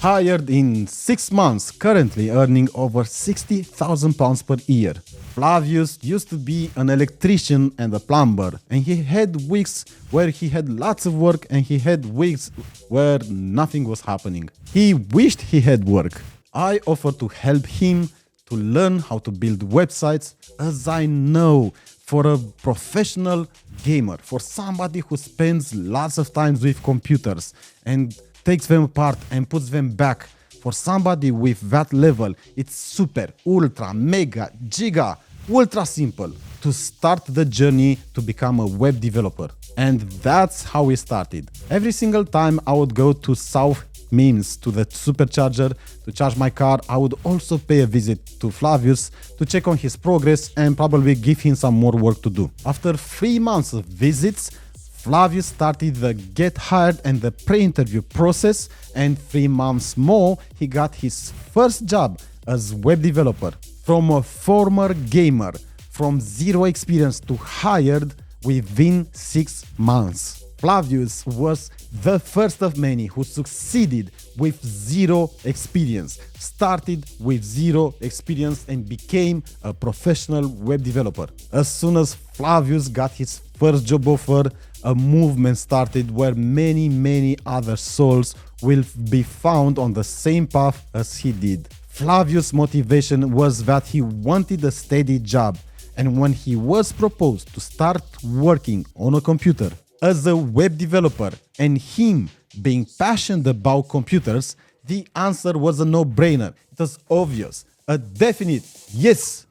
Hired in 6 months, currently earning over £60,000 per year. Flavius used to be an electrician and a plumber, and he had weeks where he had lots of work and he had weeks where nothing was happening. He wished he had work. I offered to help him to learn how to build websites, as I know for a professional gamer, for somebody who spends lots of time with computers and takes them apart and puts them back, for somebody with that level, it's super, ultra, mega, giga, ultra simple to start the journey to become a web developer. And that's how we started. Every single time I would go to South Memes, to the supercharger, to charge my car, I would also pay a visit to Flavius to check on his progress and probably give him some more work to do. After 3 months of visits, Flavius started the get hired and the pre-interview process, and 3 months more, he got his first job as web developer. From a former gamer, from zero experience to hired within 6 months. Flavius was the first of many who succeeded with zero experience, started with zero experience and became a professional web developer. As soon as Flavius got his first job offer, a movement started where many other souls will be found on the same path as he did. Flavius' motivation was that he wanted a steady job, and when he was proposed to start working on a computer as a web developer and him being passionate about computers, the answer was a no-brainer. It was obvious, a definite yes.